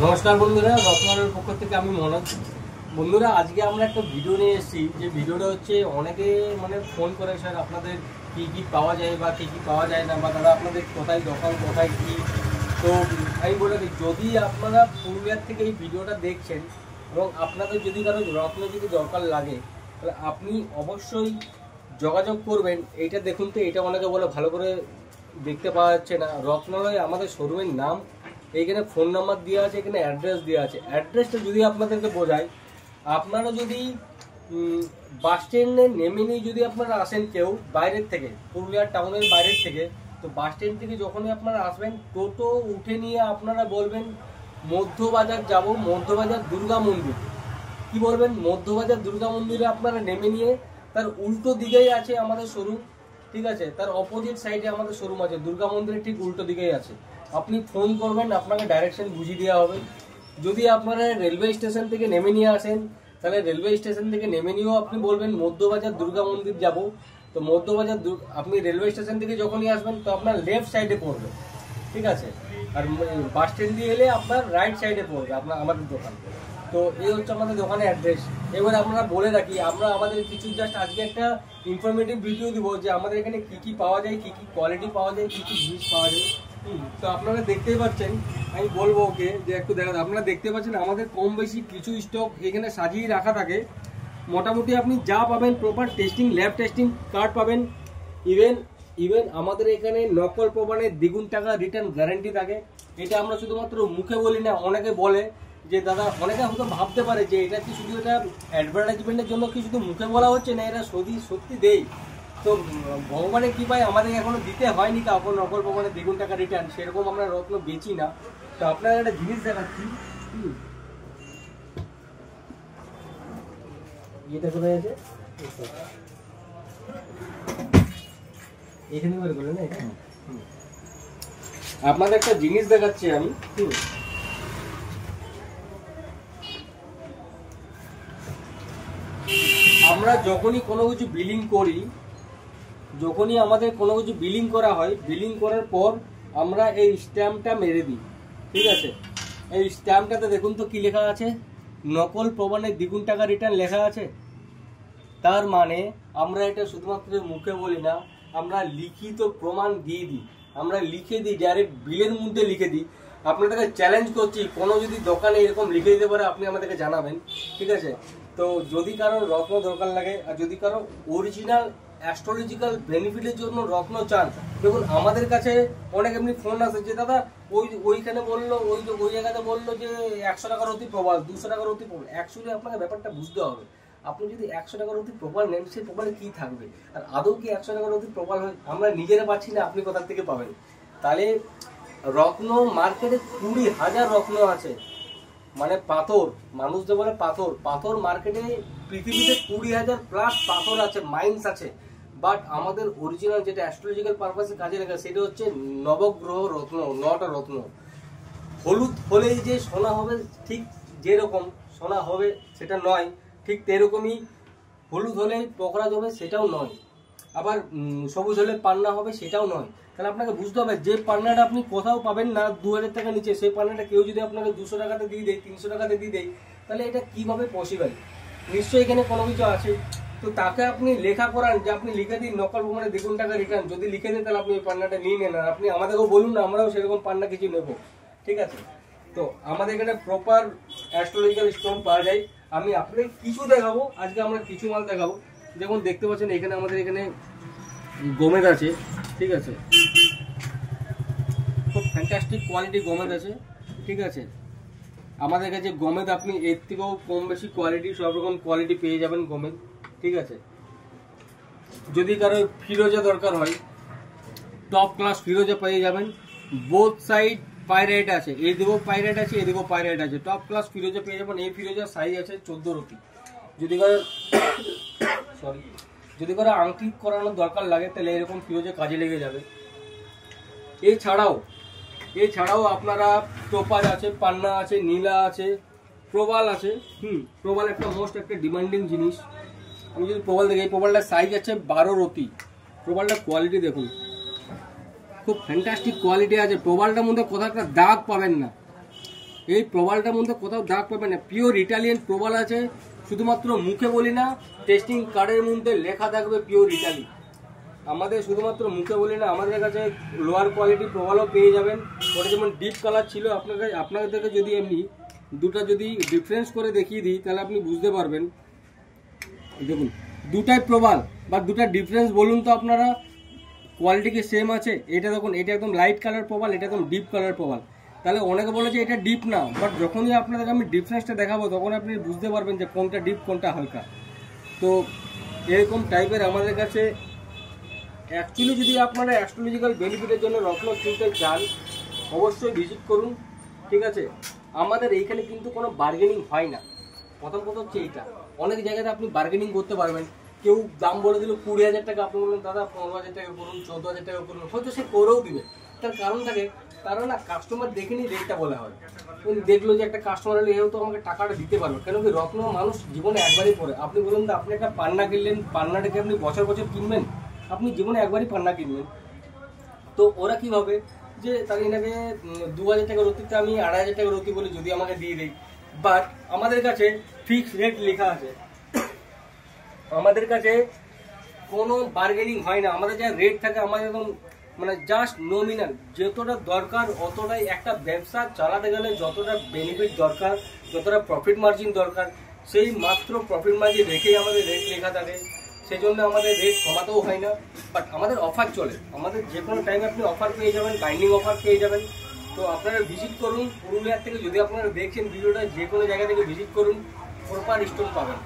নমস্কার বন্ধুরা, রত্নালয়ের পক্ষ থেকে আমি মনোজ। বন্ধুরা, আজকে আমরা একটা ভিডিও নিয়ে এসেছি। যে ভিডিওটা হচ্ছে অনেকে ফোন করে, স্যার আপনাদের কী কী পাওয়া যায় বা কী কী পাওয়া যায় না, বা দাদা আপনাদের কোথায় দোকান, কোথায় কী। তো আমি বলে দিই, যদি আপনারা পুরুলিয়ার থেকে এই ভিডিওটা দেখছেন এবং আপনাদের যদি কারো রত্ন যদি দরকার লাগে, তাহলে আপনি অবশ্যই যোগাযোগ করবেন। এইটা দেখুন তো, এটা অনেকে বলে ভালো করে দেখতে পাওয়া যাচ্ছে না। রত্নালয় আমাদের শোরুমের নাম, এইখানে ফোন নাম্বার দেওয়া আছে, এখানে অ্যাড্রেস দেওয়া আছে। অ্যাড্রেসটা যদি আপনাদেরকে বোঝায়, আপনারা যদি বাস স্ট্যান্ডে নেমে নিয়ে যদি আপনারা আসেন কেউ বাইরের থেকে, পুরুলিয়া টাউনের বাইরের থেকে, তো বাস স্ট্যান্ড থেকে যখনই আপনারা আসবেন, টোটো উঠে নিয়ে আপনারা বলবেন মধ্যবাজার যাব, মধ্যবাজার দুর্গা মন্দির। কি বলবেন? মধ্যবাজার দুর্গা মন্দিরে আপনারা নেমে নিয়ে তার উল্টো দিকেই আছে আমাদের শোরুম, ঠিক আছে? তার অপোজিট সাইডে আমাদের শোরুম আছে, দুর্গা মন্দিরের ঠিক উল্টো দিকেই আছে। আপনি ফোন করবেন, আপনাকে ডাইরেকশন বুঝিয়ে দেওয়া হবে। যদি আপনারা রেলওয়ে স্টেশন থেকে নেমে নিয়ে আসেন, তাহলে রেলওয়ে স্টেশন থেকে নেমে নিয়েও আপনি বলবেন মধ্যবাজার দুর্গা মন্দির যাব। তো মধ্যবাজার আপনি রেলওয়ে স্টেশন থেকে যখনই আসবেন, তো আপনার লেফট সাইডে পড়বে, ঠিক আছে? আর বাস স্ট্যান্ড দিয়ে এলে আপনার রাইট সাইডে পড়বে আমাদের দোকান। তো এই হচ্ছে আমাদের দোকানের অ্যাড্রেস। এবার আমরা বলে রাখি, আমরা আমাদের কিছু জাস্ট আজকে একটা ইনফরমেটিভ ভিডিও দিব যে আমাদের এখানে কি কি পাওয়া যায়, কি কি কোয়ালিটি পাওয়া যায়, কি কি জিনিস পাওয়া যায়। তো আপনারা দেখতেই পাচ্ছেন, আমি বলবো ওকে যে একটু দেখা। আপনারা দেখতে পাচ্ছেন আমাদের কম বেশি কিছু স্টক এখানে সাজিয়ে রাখা থাকে। মোটামুটি আপনি যা পাবেন, proper testing, lab testing card পাবেন। ইভেন আমাদের এখানে নকল প্রমাণের দ্বিগুণ টাকা রিটার্ন গ্যারান্টি থাকে। এটা আমরা শুধুমাত্র মুখে বলি না, অনেকে বলে যে দাদা, অনেকে হয়তো ভাবতে পারে যে এটা কি শুধু এটা অ্যাডভার্টাইজমেন্টের জন্য কি শুধু মুখে বলা হচ্ছে, না এরা সত্যি দেয়। তো ভগবানে কি পায়, আমাদের এখনো দিতে হয়নি কাউকে নকল প্রমাণের দ্বিগুণ টাকা রিটার্ন। সেরকম আমরা রত্ন বেচি না। তো আপনারা একটা জিনিস দেখাচ্ছি, এটা কোথায় আছে, এখানে বের করলেন না। আপনাদের একটা জিনিস দেখাচ্ছি আমি। আমরা যখনই কোনো কিছু বিলিং করি, যখনই আমাদের কোনো কিছু বিলিং করা হয়, বিলিং করার পর আমরা এই স্ট্যাম্পটা মেরে দিই, ঠিক আছে? এই স্ট্যাম্পটাতে দেখুন তো কি লেখা আছে, নকল প্রমাণের দ্বিগুণ টাকা রিটার্ন লেখা আছে। তার মানে আমরা এটা শুধুমাত্র মুখে বলি না, আমরা লিখিত প্রমাণ দিয়ে দিই। আমরা লিখে দিই, ডাইরেক্ট বিলের মধ্যে লিখে দিই। আপনাদেরকে চ্যালেঞ্জ করছি, কোনো যদি দোকানে এরকম লিখে দিতে পারে, আপনি আমাদেরকে জানাবেন, ঠিক আছে? তো যদি কারো রত্ন দরকার লাগে, আর যদি কারো অরিজিনাল অ্যাস্ট্রোলজিক্যাল বেনিফিটের জন্য রত্ন চান, দেখুন আমাদের কাছে অনেক এমনি ফোন আসে যে দাদা ওইখানে বললো, ওই জায়গাতে বললো যে 100 টাকার অতি প্রবাল, 200 টাকার অতি প্রবাল। অ্যাকচুয়ালি আপনাকে ব্যাপারটা বুঝতে হবে। আপনি যদি 100 টাকার অতি প্রবাল নেন, সেই প্রবালে কি থাকবে? আর আদৌ কি 100 টাকার অতি প্রবাল হয়? আমরা নিজেরা পাচ্ছি না, আপনি কোথা থেকে পাবেন? তাহলে রত্ন মার্কেটে 20,000 রত্ন আছে, পাথর, মানুষ যে বলে পাথর মার্কেটে পৃথিবীতে 20,000 প্লাস পাথর আছে, মাইন্স আছে। বাট আমাদের অরিজিনাল যেটা অ্যাস্ট্রোলজিক্যাল পারপাসে কাজে লাগে, সেটা হচ্ছে নবগ্রহ রত্ন, 9টা রত্ন। হলুদ হলেই যে সোনা হবে, ঠিক যেরকম সোনা হবে সেটা নয়, ঠিক তেরকমই হলুদ হলেই পোকরাজ হবে সেটাও নয়, আবার সবুজ হলে পান্না হবে সেটাও নয়। তাহলে আপনাকে বুঝতে হবে, যে পান্নাটা আপনি কোথাও পাবেন না 2,000 টাকা নিচে, সেই পান্নাটা কেউ যদি আপনাকে 200 টাকাতে দিয়ে দেয়, 300 টাকাতে দিয়ে দেয়, তাহলে এটা কিভাবে পসিবল? নিশ্চয়ই এখানে কোনো কিছু আছে। তো তাকে আপনি লেখা করান যে আপনি লিখে দিন নকল প্রমাণে দ্বিগুণ টাকা রিটার্ন। যদি লিখে দেন, তাহলে আপনি ওই পান্নাটা নিয়ে নেন, আর আপনি আমাদেরকেও বলুন না, আমরাও সেরকম পান্না কিছু নেব, ঠিক আছে? তো আমাদের এখানে প্রপার অ্যাস্ট্রোলজিক্যাল স্টোন পাওয়া যায়। আমি আপনাকে কিছু দেখাবো, আজকে আমরা কিছু মাল দেখাবো। যেমন দেখতে পাচ্ছেন এখানে আমাদের এখানে গোমেদ আছে, ঠিক আছে? খুব ফ্যান্টাস্টিক কোয়ালিটি গোমেদ আছে, ঠিক আছে? আমাদের কাছে গোমেদ আপনি এর থেকেও কম বেশি কোয়ালিটি, সব রকম কোয়ালিটি পেয়ে যাবেন গোমেদ, ঠিক আছে? যদি কারো ফিরোজা দরকার হয়, টপ ক্লাস ফিরোজা পেয়ে যাবেন। বোথ সাইড পাইরাইট আছে, এদিকেও পাইরাইট আছে, এদিকেও পাইরাইট আছে। টপ ক্লাস ফিরোজা পেয়ে যাবেন। এই ফিরোজার সাইজ আছে 14 রতি। যদি কারো আংটি করানোর দরকার লাগে, তাহলে এরকম ফিরোজা কাজে লেগে যাবে। এছাড়াও আপনারা টোপাজ আছে, পান্না আছে, নীলা আছে, প্রবাল আছে। প্রবাল একটা মোস্ট একটা ডিমান্ডিং জিনিস। আমি যদি প্রবাল দেখি, এই প্রবালটার সাইজ আছে 12 রতি। প্রবালটার কোয়ালিটি দেখুন, খুব ফ্যান্টাস্টিক কোয়ালিটি আছে। প্রবালটার মধ্যে কোথাও একটা দাগ পাবেন না। এই প্রবালটার মধ্যে কোথাও দাগ পাবে না, পিওর ইটালিয়ান প্রবাল আছে, শুধুমাত্র মুখে বলি না, টেস্টিং কার্ডের মধ্যে লেখা থাকবে পিওর ইটালি। আমাদের শুধুমাত্র মুখে বলি না, আমাদের কাছে লোয়ার কোয়ালিটি প্রবালও পেয়ে যাবেন। ওটা যেমন ডিপ কালার ছিল, আপনাদেরকে যদি এমনি দুটা যদি ডিফারেন্স করে দেখিয়ে দিই তাহলে আপনি বুঝতে পারবেন। দেখুন দুটাই প্রবাল বা দুটা ডিফারেন্স বলুন তো আপনারা, কোয়ালিটি কি সেম আছে? এটা দেখুন, এটা একদম লাইট কালার প্রবাল, এটা একদম ডিপ কালার প্রবাল। তাহলে অনেকে বলে যে এটা ডিপ না, বাট যখনই আপনাদেরকে আমি ডিফারেন্সটা দেখাবো তখন আপনি বুঝতে পারবেন যে কোনটা ডিপ কোনটা হালকা। তো এরকম টাইপের আমাদের কাছে অ্যাকচুয়ালি যদি আপনারা অ্যাস্ট্রোলজিক্যাল বেনিফিটের জন্য রত্ন কিনতে চান অবশ্যই ভিজিট করুন, ঠিক আছে? আমাদের এইখানে কিন্তু কোনো বার্গেনিং হয় না। প্রথম কথা হচ্ছে এইটা, অনেক জায়গাতে আপনি বার্গেনিং করতে পারবেন। কেউ দাম বলে দিল 20,000 টাকা, আপনি বললেন দাদা 15,000 টাকা করুন, 14,000 টাকা করুন, হয়তো সে করেও দিবে। তার কারণ থাকে, কারণ না কাস্টমার দেখেনি রেটটা বলা হয়। দেখলো যে একটা কাস্টমার এলে এও তো আমাকে টাকাটা দিতে পারবে, কেন কি রত্ন মানুষ জীবনে একবারই পরে। আপনি বলুন তো, আপনি একটা পান্না কিনলেন, পান্নাটাকে আপনি বছর বছর কিনবেন? আপনি জীবনে একবারই পান্না কিনবেন। তো ওরা কি ভাবে যে তাহলে এনাকে 2,000 টাকা রতিতে আমি 2,500 টাকা রতি বলে যদি আমাকে দিয়ে দেয়। বাট আমাদের কাছে ফিক্সড রেট লেখা আছে, আমাদের কাছে কোনো বার্গেনিং হয় না। আমাদের যা রেট থাকে আমাদের একদম মানে জাস্ট নমিনাল, যতটা দরকার অতটাই। একটা ব্যবসা চালাতে গেলে যতটা বেনিফিট দরকার, যতটা প্রফিট মার্জিন দরকার, সেই মাত্র প্রফিট মার্জিন রেখেই আমাদের রেট লেখা থাকে। সেই জন্য আমাদের রেট কমাতেও হয় না, বাট আমাদের অফার চলে। আমাদের যে কোনো টাইমে আপনি অফার পেয়ে যাবেন, বাইন্ডিং অফার পেয়ে যাবেন। তো আপনারা ভিজিট করুন পুরুলিয়ার থেকে, যদি আপনারা দেখছেন ভিডিওটা, যে কোনো জায়গা থেকে ভিজিট করুন, প্রপার স্টোন পাবেন।